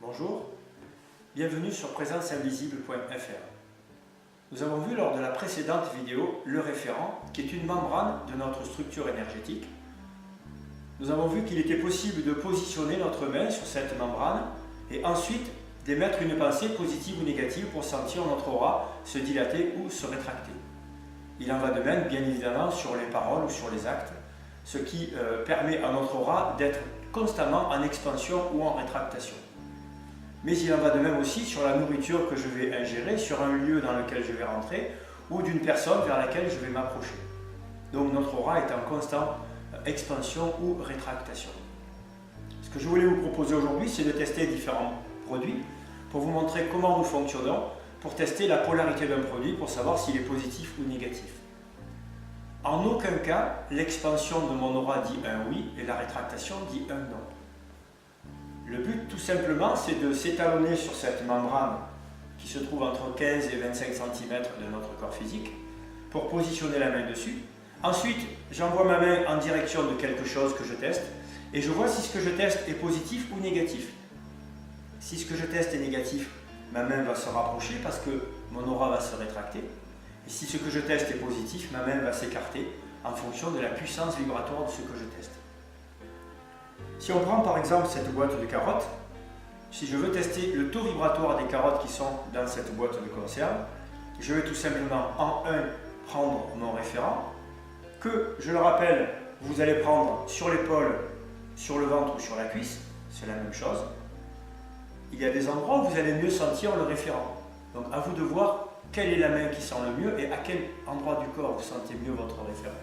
Bonjour, bienvenue sur présenceinvisible.fr. Nous avons vu lors de la précédente vidéo le référent, qui est une membrane de notre structure énergétique. Nous avons vu qu'il était possible de positionner notre main sur cette membrane et ensuite d'émettre une pensée positive ou négative pour sentir notre aura se dilater ou se rétracter. Il en va de même, bien évidemment, sur les paroles ou sur les actes, ce qui permet à notre aura d'être constamment en expansion ou en rétractation. Mais il en va de même aussi sur la nourriture que je vais ingérer, sur un lieu dans lequel je vais rentrer ou d'une personne vers laquelle je vais m'approcher. Donc notre aura est en constante expansion ou rétractation. Ce que je voulais vous proposer aujourd'hui, c'est de tester différents produits pour vous montrer comment nous fonctionnons, pour tester la polarité d'un produit, pour savoir s'il est positif ou négatif. En aucun cas, l'expansion de mon aura dit un oui et la rétractation dit un non. Le but, tout simplement, c'est de s'étalonner sur cette membrane qui se trouve entre 15 et 25 cm de notre corps physique pour positionner la main dessus. Ensuite, j'envoie ma main en direction de quelque chose que je teste et je vois si ce que je teste est positif ou négatif. Si ce que je teste est négatif, ma main va se rapprocher parce que mon aura va se rétracter. Et si ce que je teste est positif, ma main va s'écarter en fonction de la puissance vibratoire de ce que je teste. Si on prend par exemple cette boîte de carottes, si je veux tester le taux vibratoire des carottes qui sont dans cette boîte de conserve, je vais tout simplement en 1 prendre mon référent, que je le rappelle, vous allez prendre sur l'épaule, sur le ventre ou sur la cuisse, c'est la même chose. Il y a des endroits où vous allez mieux sentir le référent. Donc à vous de voir quelle est la main qui sent le mieux et à quel endroit du corps vous sentez mieux votre référent.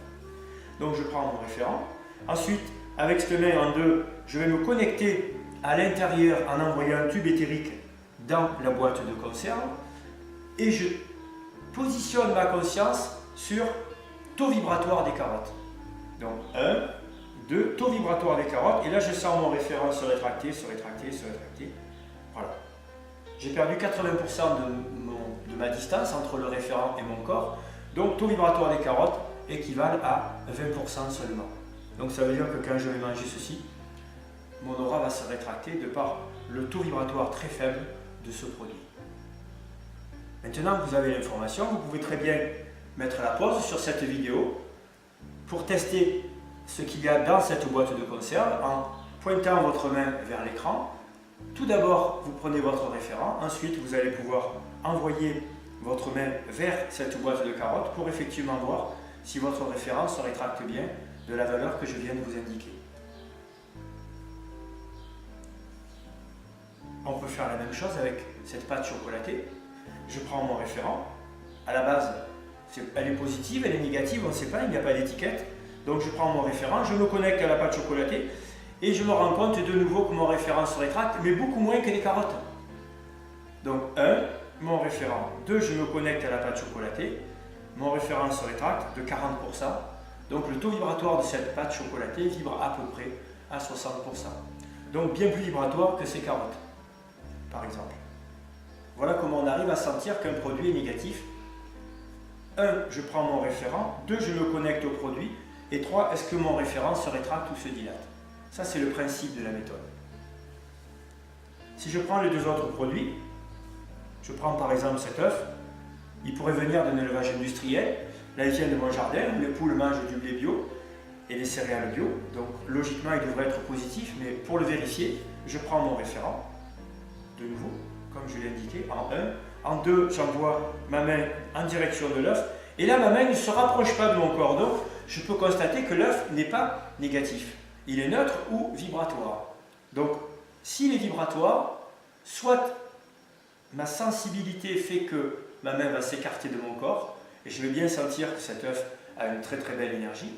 Donc je prends mon référent. Ensuite, avec cette main en 2, je vais me connecter à l'intérieur en envoyant un tube éthérique dans la boîte de conserve et je positionne ma conscience sur taux vibratoire des carottes. Donc 1, 2, taux vibratoire des carottes et là je sens mon référent se rétracter, se rétracter, se rétracter. Voilà. J'ai perdu 80% de ma distance entre le référent et mon corps. Donc taux vibratoire des carottes équivalent à 20% seulement. Donc ça veut dire que quand je vais manger ceci, mon aura va se rétracter de par le taux vibratoire très faible de ce produit. Maintenant que vous avez l'information, vous pouvez très bien mettre la pause sur cette vidéo pour tester ce qu'il y a dans cette boîte de conserve en pointant votre main vers l'écran. Tout d'abord, vous prenez votre référent, ensuite vous allez pouvoir envoyer votre main vers cette boîte de carottes pour effectivement voir si votre référent se rétracte bien de la valeur que je viens de vous indiquer. On peut faire la même chose avec cette pâte chocolatée. Je prends mon référent. À la base, elle est positive, elle est négative, on ne sait pas, il n'y a pas d'étiquette. Donc je prends mon référent, je me connecte à la pâte chocolatée et je me rends compte de nouveau que mon référent se rétracte, mais beaucoup moins que les carottes. Donc 1, mon référent. 2, je me connecte à la pâte chocolatée. Mon référent se rétracte de 40%. Donc le taux vibratoire de cette pâte chocolatée vibre à peu près à 60%. Donc bien plus vibratoire que ces carottes, par exemple. Voilà comment on arrive à sentir qu'un produit est négatif. 1, je prends mon référent. 2, je me connecte au produit. Et 3, est-ce que mon référent se rétracte ou se dilate? Ça, c'est le principe de la méthode. Si je prends les 2 autres produits, je prends par exemple cet œuf, il pourrait venir d'un élevage industriel. Là, il vient de mon jardin, où les poules mangent du blé bio et des céréales bio. Donc, logiquement, il devrait être positif, mais pour le vérifier, je prends mon référent, de nouveau, comme je l'ai indiqué, en 1. En 2, j'envoie ma main en direction de l'œuf. Et là, ma main ne se rapproche pas de mon corps. Donc, je peux constater que l'œuf n'est pas négatif. Il est neutre ou vibratoire. Donc, s'il est vibratoire, soit ma sensibilité fait que ma main va s'écarter de mon corps, et je vais bien sentir que cet œuf a une très très belle énergie,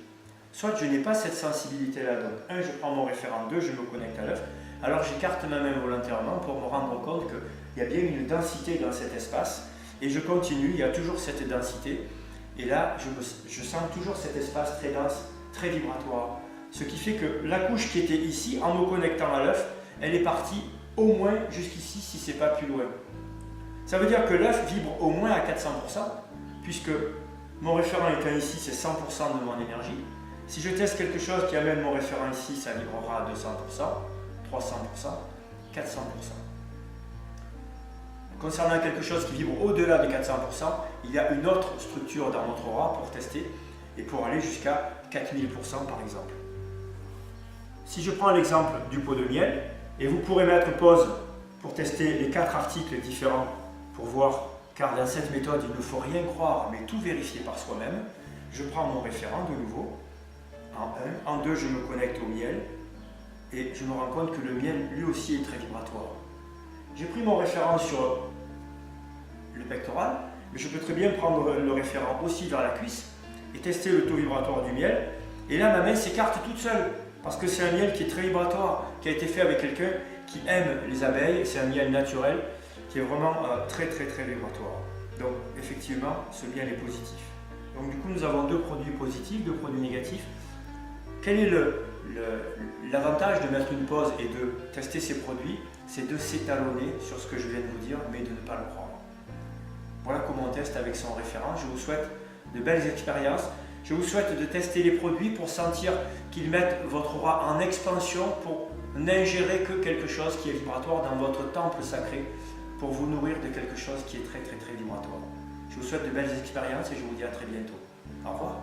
soit je n'ai pas cette sensibilité-là. Donc 1, je prends mon référent, 2, je me connecte à l'œuf, alors j'écarte ma main volontairement pour me rendre compte qu'il y a bien une densité dans cet espace, et je continue, il y a toujours cette densité, et là je sens toujours cet espace très dense, très vibratoire, ce qui fait que la couche qui était ici, en me connectant à l'œuf, elle est partie au moins jusqu'ici si ce n'est pas plus loin. Ça veut dire que l'œuf vibre au moins à 400%, puisque mon référent étant ici, c'est 100% de mon énergie. Si je teste quelque chose qui amène mon référent ici, ça vibrera à 200%, 300%, 400%. concernant quelque chose qui vibre au-delà des 400%, il y a une autre structure dans notre aura pour tester et pour aller jusqu'à 4000% par exemple. Si je prends l'exemple du pot de miel, et vous pourrez mettre pause pour tester les 4 articles différents pour voir, car dans cette méthode il ne faut rien croire mais tout vérifier par soi-même. Je prends mon référent de nouveau, en 1, en 2 je me connecte au miel et je me rends compte que le miel lui aussi est très vibratoire. J'ai pris mon référent sur le pectoral, mais je peux très bien prendre le référent aussi vers la cuisse et tester le taux vibratoire du miel. Et là, ma main s'écarte toute seule, parce que c'est un miel qui est très vibratoire, qui a été fait avec quelqu'un qui aime les abeilles. C'est un miel naturel qui est vraiment très vibratoire. Donc effectivement, ce miel est positif. Donc du coup, nous avons 2 produits positifs, 2 produits négatifs. Quel est l'avantage de mettre une pause et de tester ces produits? C'est de s'étalonner sur ce que je viens de vous dire, mais de ne pas le prendre. Voilà comment on teste avec son référent. Je vous souhaite de belles expériences. Je vous souhaite de tester les produits pour sentir qu'ils mettent votre aura en expansion, pour n'ingérer que quelque chose qui est vibratoire dans votre temple sacré, pour vous nourrir de quelque chose qui est très vibratoire. Je vous souhaite de belles expériences et je vous dis à très bientôt. Au revoir.